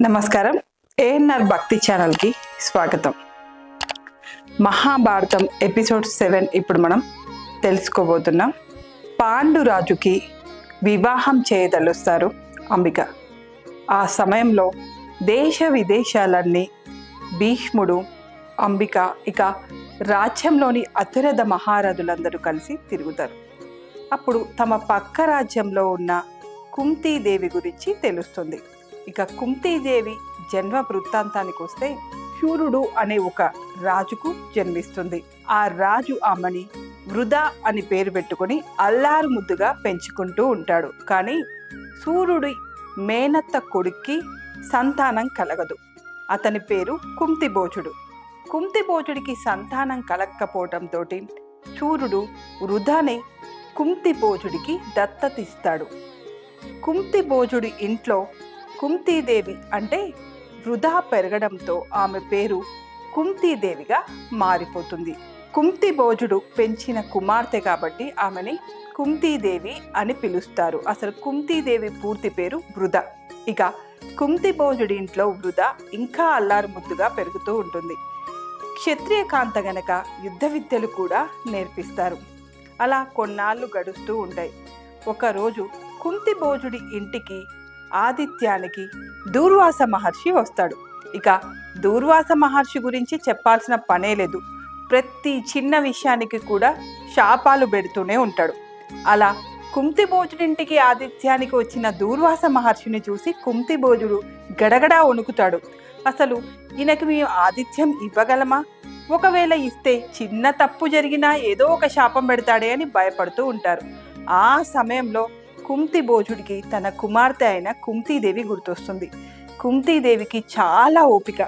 నమస్కారం. ఏఎన్ఆర్ భక్తి ఛానల్కి స్వాగతం. మహాభారతం ఎపిసోడ్ 7 ఇప్పుడు మనం తెలుసుకోబోతున్నాం. పాండురాజుకి వివాహం చేయదలుస్తారు అంబిక. ఆ సమయంలో దేశ విదేశాలన్నీ భీష్ముడు, అంబిక ఇక రాజ్యంలోని అతిరథ మహారథులందరూ కలిసి తిరుగుతారు. అప్పుడు తమ పక్క రాజ్యంలో ఉన్న కుంతీదేవి గురించి తెలుస్తుంది. ఇక కుంతీదేవి జన్మ వృత్తాంతానికి వస్తే శూరుడు అనే ఒక రాజుకు జన్మిస్తుంది. ఆ రాజు ఆమెని వృధా అని పేరు పెట్టుకొని అల్లారు ముద్దుగా పెంచుకుంటూ ఉంటాడు. కానీ సూర్యుడి మేనత్త కొడుక్కి సంతానం కలగదు. అతని పేరు కుంతిభోజుడు. కుంతిభోజుడికి సంతానం కలగకపోవడంతో సూర్యుడు వృధాని కుంతిభోజుడికి దత్తతిస్తాడు. కుంతిభోజుడి ఇంట్లో కుంతీదేవి అంటే వృధా పెరగడంతో ఆమె పేరు కుంతీదేవిగా మారిపోతుంది. కుంతిభోజుడు పెంచిన కుమార్తె కాబట్టి ఆమెని కుంతీదేవి అని పిలుస్తారు. అసలు కుంతీదేవి పూర్తి పేరు వృధ. ఇక కుంతిభోజుడి ఇంట్లో వృధ ఇంకా అల్లారు ముద్దుగా పెరుగుతూ ఉంటుంది. క్షత్రియ కాంత గనక యుద్ధ విద్యలు కూడా నేర్పిస్తారు. అలా కొన్నాళ్ళు గడుస్తూ ఉంటాయి. ఒకరోజు కుంతిభోజుడి ఇంటికి ఆదిత్యానికి దూర్వాస మహర్షి వస్తాడు. ఇక దూర్వాస మహర్షి గురించి చెప్పాల్సిన పనే లేదు. ప్రతి చిన్న విషయానికి కూడా శాపాలు పెడుతూనే ఉంటాడు. అలా కుంతిభోజుడింటికి ఆదిత్యానికి వచ్చిన దూర్వాస మహర్షిని చూసి కుంతిభోజుడు గడగడా వణుకుతాడు. అసలు ఈయనకి మేము ఆతిథ్యం ఇవ్వగలమా? ఒకవేళ ఇస్తే చిన్న తప్పు జరిగినా ఏదో ఒక శాపం పెడతాడే అని భయపడుతూ ఉంటారు. ఆ సమయంలో కుంతిభోజుడికి తన కుమార్తె అయిన కుంతీదేవి గుర్తొస్తుంది. కుంతీదేవికి చాలా ఓపిక.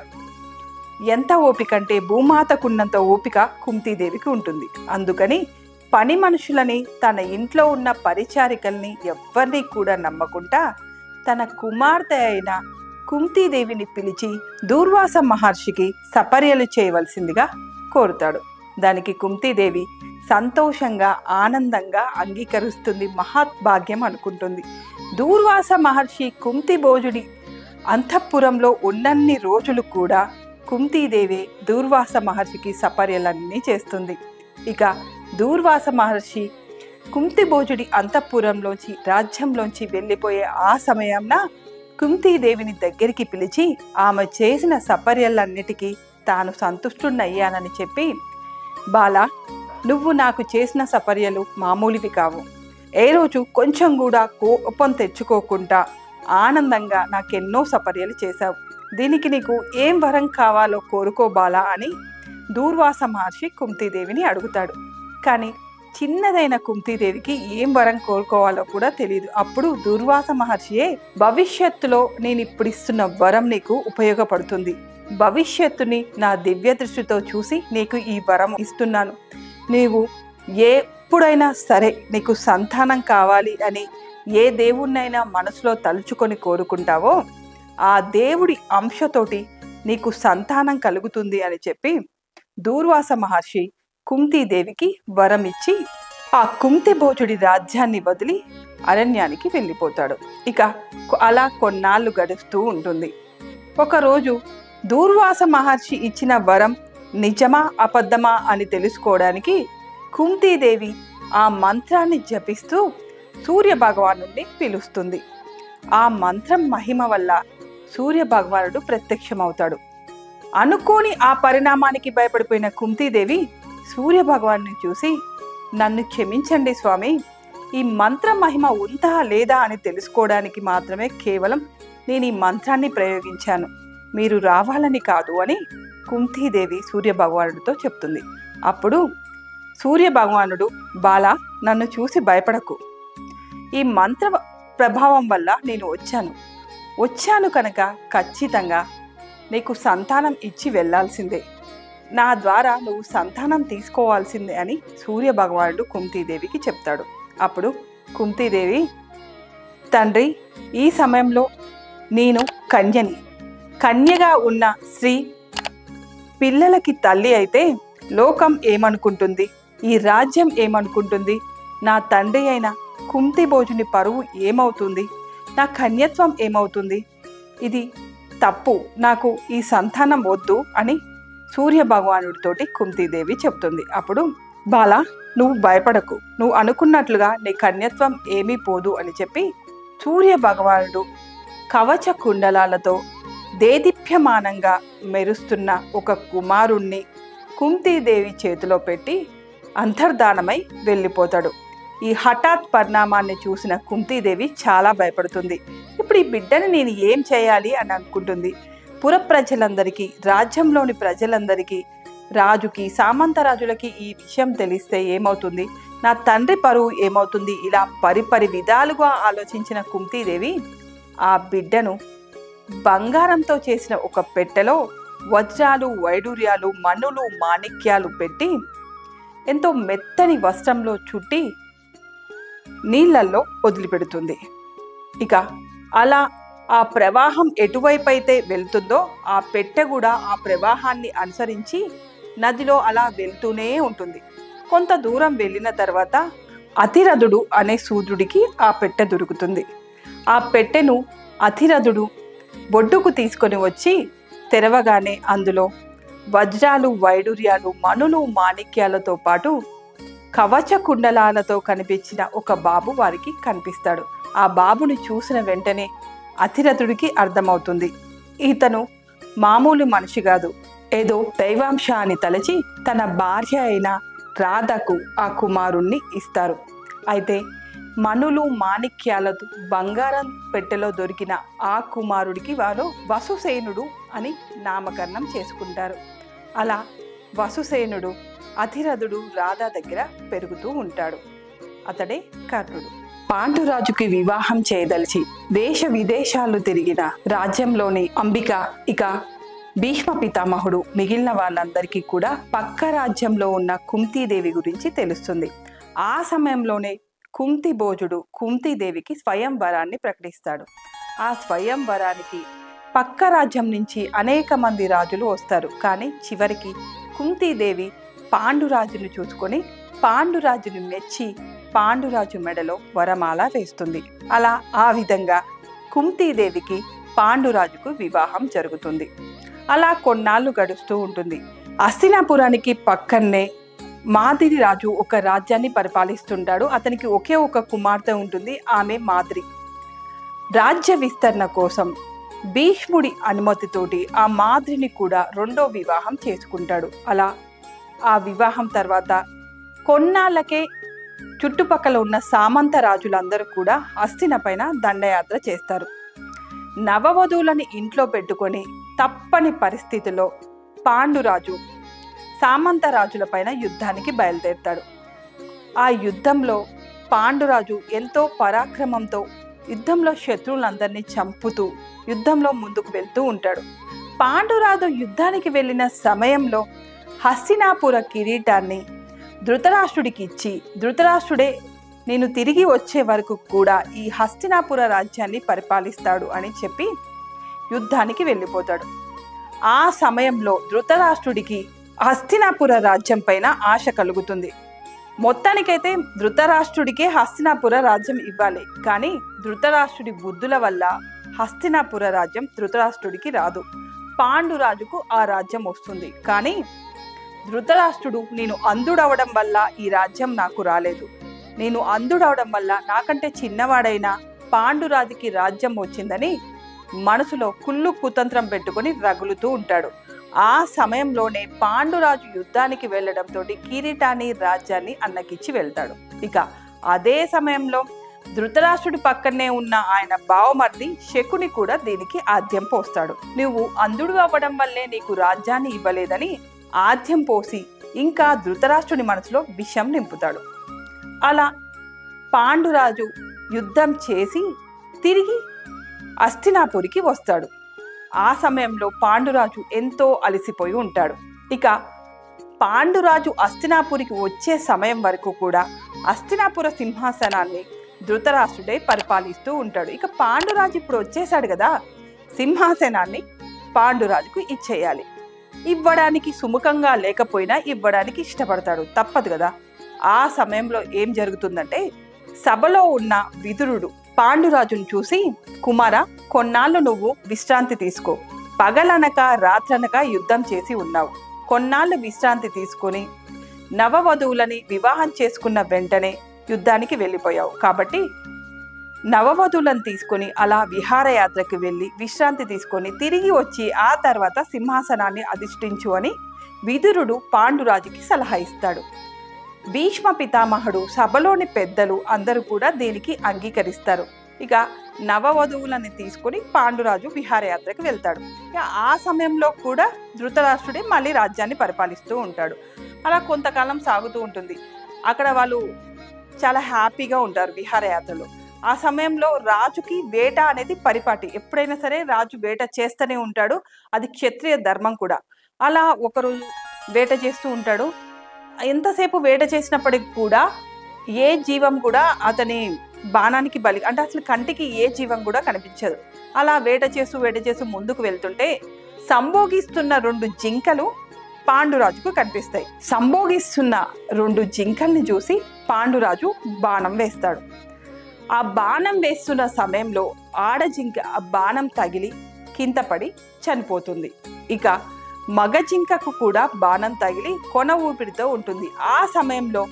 ఎంత ఓపిక అంటే భూమాతకున్నంత ఓపిక కుంతీదేవికి ఉంటుంది. అందుకని పని మనుషులని, తన ఇంట్లో ఉన్న పరిచారికల్ని ఎవ్వరినీ కూడా నమ్మకుండా తన కుమార్తె అయిన కుంతీదేవిని పిలిచి దూర్వాస మహర్షికి సపర్యలు చేయవలసిందిగా కోరుతాడు. దానికి కుంతీదేవి సంతోషంగా ఆనందంగా అంగీకరిస్తుంది. మహాభాగ్యం అనుకుంటుంది. దూర్వాస మహర్షి కుంతిభోజుడి అంతఃపురంలో ఉన్నన్ని రోజులు కూడా కుంతీదేవి దూర్వాస మహర్షికి సపర్యలన్నీ చేస్తుంది. ఇక దూర్వాస మహర్షి కుంతిభోజుడి అంతఃపురంలోంచి రాజ్యంలోంచి వెళ్ళిపోయే ఆ సమయంన కుంతీదేవిని దగ్గరికి పిలిచి ఆమె చేసిన సపర్యలన్నిటికీ తాను సంతుష్టున్నయ్యానని చెప్పి, బాలా, నువ్వు నాకు చేసిన సపర్యలు మామూలువి కావు. ఏ రోజు కొంచెం కూడా కోపం తెచ్చుకోకుండా ఆనందంగా నాకెన్నో సపర్యలు చేశావు. దీనికి నీకు ఏం వరం కావాలో కోరుకో బాలా అని దూర్వాస మహర్షి కుంతీదేవిని అడుగుతాడు. కానీ చిన్నదైన కుంతీదేవికి ఏం వరం కోరుకోవాలో కూడా తెలియదు. అప్పుడు దూర్వాస మహర్షియే, భవిష్యత్తులో నేను ఇప్పుడు ఇస్తున్న వరం నీకు ఉపయోగపడుతుంది. భవిష్యత్తుని నా దివ్య దృష్టితో చూసి నీకు ఈ వరం ఇస్తున్నాను. నీవు ఎప్పుడైనా సరే నీకు సంతానం కావాలి అని ఏ దేవుణ్ణైనా మనసులో తలుచుకొని కోరుకుంటావో ఆ దేవుడి అంశతోటి నీకు సంతానం కలుగుతుంది అని చెప్పి దూర్వాస మహర్షి కుంతీదేవికి వరం ఇచ్చి ఆ కుంతిభోజుడి రాజ్యాన్ని వదిలి అరణ్యానికి వెళ్ళిపోతాడు. ఇక అలా కొన్నాళ్ళు గడుస్తూ ఉంటుంది. ఒకరోజు దూర్వాస మహర్షి ఇచ్చిన వరం నిజమా అబద్ధమా అని తెలుసుకోవడానికి కుంతీదేవి ఆ మంత్రాన్ని జపిస్తూ సూర్య భగవానుడిని పిలుస్తుంది. ఆ మంత్రం మహిమ వల్ల సూర్య భగవానుడు ప్రత్యక్షమవుతాడు. అనుకోని ఆ పరిణామానికి భయపడిపోయిన కుంతీదేవి సూర్య భగవాన్ని చూసి, నన్ను క్షమించండి స్వామి, ఈ మంత్ర మహిమ ఉందా లేదా అని తెలుసుకోవడానికి మాత్రమే కేవలం నేను ఈ మంత్రాన్ని ప్రయోగించాను, మీరు రావాలని కాదు అని కుంతీదేవి సూర్య భగవానుడితో చెప్తుంది. అప్పుడు సూర్య భగవానుడు, బాలా, నన్ను చూసి భయపడకు. ఈ మంత్ర ప్రభావం వల్ల నేను వచ్చాను కనుక ఖచ్చితంగా నీకు సంతానం ఇచ్చి వెళ్ళాల్సిందే. నా ద్వారా నువ్వు సంతానం తీసుకోవాల్సిందే అని సూర్య భగవానుడు కుంతీదేవికి చెప్తాడు. అప్పుడు కుంతీదేవి, తండ్రి, ఈ సమయంలో నేను కన్యగా ఉన్న స్త్రీ పిల్లలకి తల్లి అయితే లోకం ఏమనుకుంటుంది, ఈ రాజ్యం ఏమనుకుంటుంది, నా తండ్రి అయిన కుంతిభోజుని పరువు ఏమవుతుంది, నా కన్యత్వం ఏమవుతుంది, ఇది తప్పు, నాకు ఈ సంతానం వద్దు అని సూర్య భగవానుడితోటి కుంతీదేవి చెప్తుంది. అప్పుడు బాల, నువ్వు భయపడకు, నువ్వు అనుకున్నట్లుగా నీ కన్యత్వం ఏమీ పోదు అని చెప్పి సూర్య భగవానుడు కవచ కుండలాలతో దేదీప్యమానంగా మెరుస్తున్న ఒక కుమారుణ్ణి కుంతీదేవి చేతిలో పెట్టి అంతర్ధానమై వెళ్ళిపోతాడు. ఈ హఠాత్ పరిణామాన్ని చూసిన కుంతీదేవి చాలా భయపడుతుంది. ఇప్పుడు ఈ బిడ్డని నేను ఏం చేయాలి అని అనుకుంటుంది. పుర ప్రజలందరికీ, రాజ్యంలోని ప్రజలందరికీ, రాజుకి, సామంత రాజులకి ఈ విషయం తెలిస్తే ఏమవుతుంది, నా తండ్రి పరువు ఏమవుతుంది, ఇలా పరిపరి విధాలుగా ఆలోచించిన కుంతీదేవి ఆ బిడ్డను బంగారంతో చేసిన ఒక పెట్టెలో వజ్రాలు, వైడూర్యాలు, మణులు, మాణిక్యాలు పెట్టి ఎంతో మెత్తని వస్త్రంలో చుట్టి నీళ్ళల్లో వదిలిపెడుతుంది. ఇక అలా ఆ ప్రవాహం ఎటువైపు అయితే వెళ్తుందో ఆ పెట్టె కూడా ఆ ప్రవాహాన్ని అనుసరించి నదిలో అలా వెళ్తూనే ఉంటుంది. కొంత దూరం వెళ్ళిన తర్వాత అతిరథుడు అనే శూద్రుడికి ఆ పెట్టె దొరుకుతుంది. ఆ పెట్టెను అతిరథుడు బొడ్డుకు తీసుకొని వచ్చి తెరవగానే అందులో వజ్రాలు, వైడూర్యాలు, మణులు, మాణిక్యాలతో పాటు కవచ కుండలాలతో కనిపించిన ఒక బాబు వారికి కనిపిస్తాడు. ఆ బాబుని చూసిన వెంటనే అతిరథుడికి అర్థమవుతుంది, ఇతను మామూలు మనిషి కాదు, ఏదో దైవాంశ అని తలచి తన భార్య అయిన రాధకు ఆ కుమారుణ్ణి ఇస్తారు. అయితే మణులు, మాణిక్యాలతో బంగారం పెట్టెలో దొరికిన ఆ కుమారుడికి వారు వసుసేనుడు అని నామకరణం చేసుకుంటారు. అలా వసుసేనుడు అతిరథుడు రాధ దగ్గర పెరుగుతూ ఉంటాడు. అతడే కర్ణుడు. పాండురాజుకి వివాహం చేయదలిచి దేశ విదేశాలు తిరిగిన రాజ్యంలోని అంబిక, ఇక భీష్మ పితామహుడు, మిగిలిన వాళ్ళందరికీ కూడా పక్క రాజ్యంలో ఉన్న కుంతీదేవి గురించి తెలుస్తుంది. ఆ సమయంలోనే కుంతి భోజుడు కుంతీదేవికి స్వయంవరాన్ని ప్రకటిస్తాడు. ఆ స్వయంవరానికి పక్క రాజ్యం నుంచి అనేక మంది రాజులు వస్తారు. కానీ చివరికి కుంతీదేవి పాండురాజును చూసుకొని పాండురాజును మెచ్చి పాండురాజు మెడలో వరమాల వేస్తుంది. అలా ఆ విధంగా కుంతీదేవికి పాండురాజుకు వివాహం జరుగుతుంది. అలా కొన్నాళ్ళు గడుస్తూ ఉంటుంది. హస్తినాపురానికి పక్కనే మాదిరి రాజు ఒక రాజ్యాన్ని పరిపాలిస్తుంటాడు. అతనికి ఒకే ఒక కుమార్తె ఉంటుంది, ఆమె మాద్రి. రాజ్య విస్తరణ కోసం భీష్ముడి అనుమతితోటి ఆ మాద్రిని కూడా రెండో వివాహం చేసుకుంటాడు. అలా ఆ వివాహం తర్వాత కొన్నాళ్ళకే చుట్టుపక్కల ఉన్న సామంత రాజులందరూ కూడా హస్తిన పైన దండయాత్ర చేస్తారు. నవవధువులని ఇంట్లో పెట్టుకొని తప్పని పరిస్థితిలో పాండురాజు సామంత రాజుల పైన యుద్ధానికి బయలుదేరుతాడు. ఆ యుద్ధంలో పాండురాజు ఎంతో పరాక్రమంతో యుద్ధంలో శత్రువులందరినీ చంపుతూ యుద్ధంలో ముందుకు వెళ్తూ ఉంటాడు. పాండురాజు యుద్ధానికి వెళ్ళిన సమయంలో హస్తినాపుర కిరీటాన్ని ధృతరాష్ట్రుడికి ఇచ్చి, ధృతరాష్ట్రుడే నేను తిరిగి వచ్చే వరకు కూడా ఈ హస్తినాపుర రాజ్యాన్ని పరిపాలిస్తాడు అని చెప్పి యుద్ధానికి వెళ్ళిపోతాడు. ఆ సమయంలో ధృతరాష్ట్రుడికి హస్తినాపుర రాజ్యం పైన ఆశ కలుగుతుంది. మొత్తానికైతే ధృతరాష్ట్రుడికే హస్తినాపుర రాజ్యం ఇవ్వాలి, కానీ ధృతరాష్ట్రుడి బుద్ధుల వల్ల హస్తినాపుర రాజ్యం ధృతరాష్ట్రుడికి రాదు. పాండురాజుకు ఆ రాజ్యం వస్తుంది. కానీ ధృతరాష్ట్రుడు నేను అంధుడవడం వల్ల ఈ రాజ్యం నాకు రాలేదు, నేను అంధుడవడం వల్ల నాకంటే చిన్నవాడైన పాండురాజుకి రాజ్యం వచ్చిందని మనసులో కుళ్ళు కుతంత్రం పెట్టుకొని రగులుతూ ఉంటాడు. ఆ సమయంలోనే పాండురాజు యుద్ధానికి వెళ్ళడంతో కిరీటాన్ని, రాజ్యాన్ని అన్నకిచ్చి వెళ్తాడు. ఇక అదే సమయంలో ధృతరాష్ట్రుడి పక్కనే ఉన్న ఆయన బావమర్ది శకుని కూడా దీనికి ఆద్యం పోస్తాడు. నువ్వు అంధుడు అవ్వడం వల్లే నీకు రాజ్యాన్ని ఇవ్వలేదని ఆద్యం పోసి ఇంకా ధృతరాష్ట్రుని మనసులో విషం నింపుతాడు. అలా పాండురాజు యుద్ధం చేసి తిరిగి హస్తినాపురికి వస్తాడు. ఆ సమయంలో పాండురాజు ఎంతో అలసిపోయి ఉంటాడు. ఇక పాండురాజు హస్తినాపురికి వచ్చే సమయం వరకు కూడా హస్తినాపుర సింహాసనాన్ని ధృతరాష్ట్రుడే పరిపాలిస్తూ ఉంటాడు. ఇక పాండురాజు ఇప్పుడు వచ్చేసాడు కదా, సింహాసనాన్ని పాండురాజుకు ఇచ్చేయాలి. ఇవ్వడానికి సుముఖంగా లేకపోయినా ఇవ్వడానికి ఇష్టపడతాడు, తప్పదు కదా. ఆ సమయంలో ఏం జరుగుతుందంటే సభలో ఉన్న విదురుడు పాండురాజును చూసి, కుమార, కొన్నాళ్ళు నువ్వు విశ్రాంతి తీసుకో. పగలనక రాత్రనక యుద్ధం చేసి ఉన్నావు. కొన్నాళ్ళు విశ్రాంతి తీసుకొని నవవధువులని వివాహం చేసుకున్న వెంటనే యుద్ధానికి వెళ్ళిపోయావు. కాబట్టి నవవధువులను తీసుకొని అలా విహారయాత్రకు వెళ్ళి విశ్రాంతి తీసుకొని తిరిగి వచ్చి ఆ తర్వాత సింహాసనాన్ని అధిష్ఠించు అని విదురుడు పాండురాజుకి సలహా ఇస్తాడు. భీష్మ పితామహుడు, సభలోని పెద్దలు అందరూ కూడా దీనికి అంగీకరిస్తారు. ఇక నవవధువులని తీసుకొని పాండురాజు విహారయాత్రకు వెళ్తాడు. ఇక ఆ సమయంలో కూడా ధృతరాష్ట్రుడే మళ్ళీ రాజ్యాన్ని పరిపాలిస్తూ ఉంటాడు. అలా కొంతకాలం సాగుతూ ఉంటుంది. అక్కడ వాళ్ళు చాలా హ్యాపీగా ఉంటారు విహారయాత్రలో. ఆ సమయంలో రాజుకి వేట అనేది పరిపాటి. ఎప్పుడైనా సరే రాజు వేట చేస్తూనే ఉంటాడు. అది క్షత్రియ ధర్మం కూడా. అలా ఒకరోజు వేట చేస్తూ ఉంటాడు. ఎంతసేపు వేట చేసినప్పటికి కూడా ఏ జీవం కూడా అతని బాణానికి బలి, అంటే అసలు కంటికి ఏ జీవం కూడా కనిపించదు. అలా వేట చేస్తూ ముందుకు వెళ్తుంటే సంభోగిస్తున్న 2 జింకలు పాండురాజుకు కనిపిస్తాయి. సంభోగిస్తున్న 2 జింకల్ని చూసి పాండురాజు బాణం వేస్తాడు. ఆ బాణం వేస్తున్న సమయంలో ఆడజింక ఆ బాణం తగిలి కింద పడి చనిపోతుంది. ఇక మగ జింకకు కూడా బాణం తగిలి కొన ఊపిరితో ఉంటుంది. ఆ సమయంలో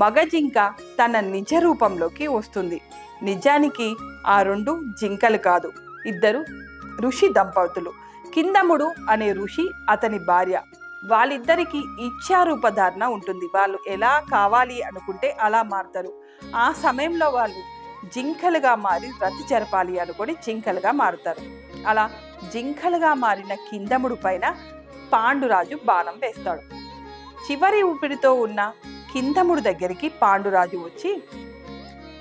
మగ జింక తన నిజ రూపంలోకి వస్తుంది. నిజానికి ఆ 2 జింకలు కాదు, 2 ఋషి దంపతులు. కిందముడు అనే ఋషి, అతని భార్య. వాళ్ళిద్దరికీ ఇచ్ఛారూపధారణ ఉంటుంది. వాళ్ళు ఎలా కావాలి అనుకుంటే అలా మారుతారు. ఆ సమయంలో వాళ్ళు జింకలుగా మారి రతి జరపాలి అనుకొని జింకలుగా మారుతారు. అలా జింకలుగా మారిన కిందముడు పైన పాండురాజు బాణం వేస్తాడు. చివరి ఊపిరితో ఉన్న కిందముడు దగ్గరికి పాండురాజు వచ్చి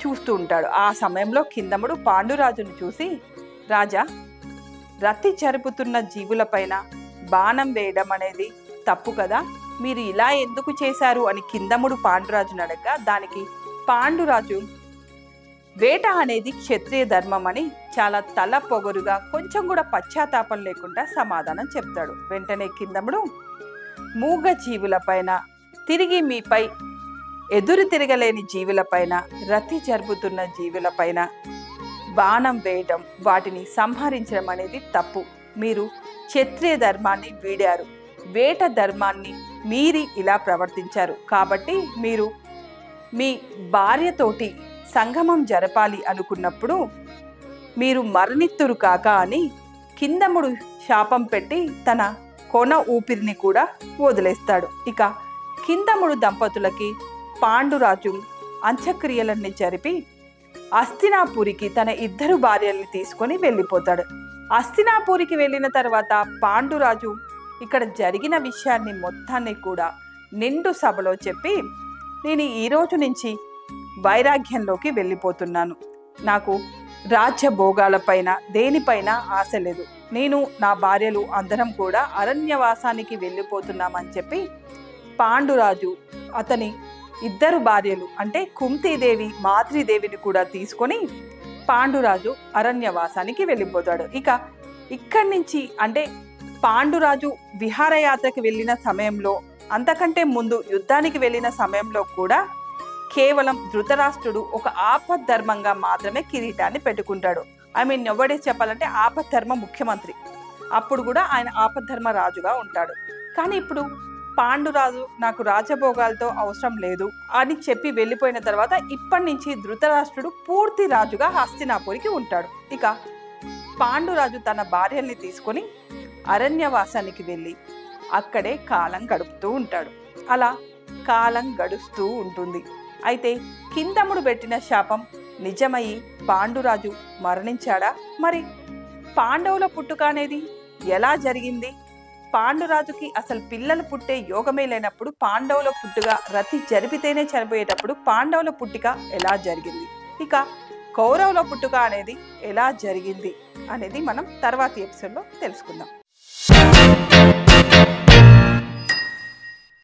చూస్తూ ఉంటాడు. ఆ సమయంలో కిందముడు పాండురాజును చూసి, రాజా, రతి జరుపుతున్న జీవులపైన బాణం వేయడం అనేది తప్పు కదా, మీరు ఇలా ఎందుకు చేశారు అని కిందముడు పాండురాజును అడగగా, దానికి పాండురాజు వేట అనేది క్షత్రియ ధర్మం అని చాలా తల పొగరుగా, కొంచెం కూడా పశ్చాత్తాపం లేకుండా సమాధానం చెప్తాడు. వెంటనే కిందముడు, మూగ జీవులపైన, తిరిగి మీపై ఎదురు తిరగలేని జీవులపైన, రతి జరుపుతున్న జీవులపైన బాణం వేయడం, వాటిని సంహరించడం అనేది తప్పు. మీరు క్షత్రియ ధర్మాన్ని వీడారు, వేట ధర్మాన్ని మీరి ఇలా ప్రవర్తించారు. కాబట్టి మీరు మీ భార్యతోటి సంగమం జరపాలి అనుకున్నప్పుడు మీరు మరణిత్తురు కాక అని కిందముడు శాపం పెట్టి తన కొన ఊపిరిని కూడా వదిలేస్తాడు. ఇక కిందముడు దంపతులకి పాండురాజు అంత్యక్రియలన్నీ జరిపి హస్తినాపురికి తన 2 భార్యల్ని తీసుకొని వెళ్ళిపోతాడు. హస్తినాపురికి వెళ్ళిన తర్వాత పాండురాజు ఇక్కడ జరిగిన విషయాన్ని మొత్తాన్ని కూడా నిండు సభలో చెప్పి, నేను ఈ రోజు నుంచి వైరాగ్యంలోకి వెళ్ళిపోతున్నాను. నాకు రాజ్య భోగాలపైన దేనిపైన ఆశ లేదు. నేను నా భార్యలు అందరం కూడా అరణ్యవాసానికి వెళ్ళిపోతున్నామని చెప్పి పాండురాజు అతని 2 భార్యలు అంటే కుంతీదేవి, మాద్రీదేవిని కూడా తీసుకొని పాండురాజు అరణ్యవాసానికి వెళ్ళిపోతాడు. ఇక ఇక్కడి నుంచి అంటే పాండురాజు విహారయాత్రకు వెళ్ళిన సమయంలో, అంతకంటే ముందు యుద్ధానికి వెళ్ళిన సమయంలో కూడా కేవలం ధృతరాష్ట్రుడు ఒక ఆపద్ధర్మంగా మాత్రమే కిరీటాన్ని పెట్టుకుంటాడు. నవ్వడే చెప్పాలంటే ఆపద్ధర్మ ముఖ్యమంత్రి. అప్పుడు కూడా ఆయన ఆపద్ధర్మ రాజుగా ఉంటాడు. కానీ ఇప్పుడు పాండురాజు నాకు రాజభోగాలతో అవసరం లేదు అని చెప్పి వెళ్ళిపోయిన తర్వాత ఇప్పటి నుంచి ధృతరాష్ట్రుడు పూర్తి రాజుగా హస్తినాపురికి ఉంటాడు. ఇక పాండురాజు తన భార్యల్ని తీసుకొని అరణ్యవాసానికి వెళ్ళి అక్కడే కాలం గడుపుతూ ఉంటాడు. అలా కాలం గడుస్తూ ఉంటుంది. అయితే కిందముడు పెట్టిన శాపం నిజమయ్యి పాండురాజు మరణించాడా? మరి పాండవుల పుట్టుక అనేది ఎలా జరిగింది? పాండురాజుకి అసలు పిల్లలు పుట్టే యోగమే లేనప్పుడు పాండవుల పుట్టుక రతి జరిపితేనే చనిపోయేటప్పుడు పాండవుల పుట్టుక ఎలా జరిగింది? ఇక కౌరవుల పుట్టుక అనేది ఎలా జరిగింది అనేది మనం తర్వాతి ఎపిసోడ్లో తెలుసుకుందాం.